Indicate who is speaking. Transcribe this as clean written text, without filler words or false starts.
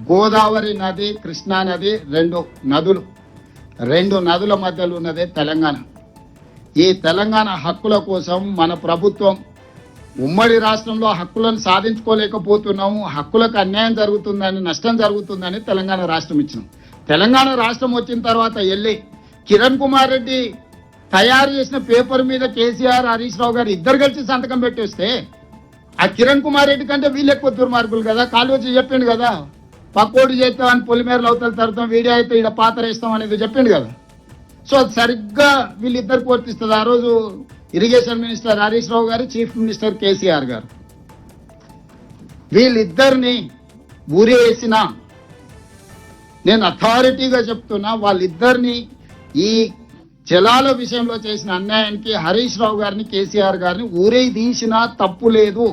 Speaker 1: గోదావరి నది, కృష్ణా నది, రెండు నదుల మధ్యలో ఉన్నదే తెలంగాణ. ఈ తెలంగాణ హక్కుల కోసం మన ప్రభుత్వం ఉమ్మడి రాష్ట్రంలో హక్కులను సాధించుకోలేకపోతున్నాము, హక్కులకు అన్యాయం జరుగుతుందని, నష్టం జరుగుతుందని తెలంగాణ రాష్ట్రం ఇచ్చినాం. తెలంగాణ రాష్ట్రం వచ్చిన తర్వాత వెళ్ళి కిరణ్ కుమార్ రెడ్డి తయారు చేసిన పేపర్ మీద కేసీఆర్, హరీష్ రావు గారు ఇద్దరు కలిసి సంతకం పెట్టేస్తే ఆ కిరణ్ కుమార్ రెడ్డి కంటే వీళ్ళు ఎక్కువ దుర్మార్గులు కదా. కాలు వచ్చి చెప్పిండు కదా, పక్కోడు చేస్తామని పొలిమేరలు అవతల తరుతాం, వీడియో అయితే ఇక్కడ పాత్ర ఇస్తాం అనేది చెప్పిండు కదా. సో అది సరిగ్గా వీళ్ళిద్దరికి వర్తిస్తుంది. ఆ రోజు ఇరిగేషన్ మినిస్టర్ హరీష్ రావు గారు, చీఫ్ మినిస్టర్ కేసీఆర్ గారు, వీళ్ళిద్దరిని ఊరేసిన, నేను అథారిటీగా చెప్తున్నా, వాళ్ళిద్దరిని ఈ జలాల విషయంలో చేసిన అన్యాయానికి హరీష్ రావు గారిని, కేసీఆర్ గారిని ఊరే తీసినా తప్పు లేదు.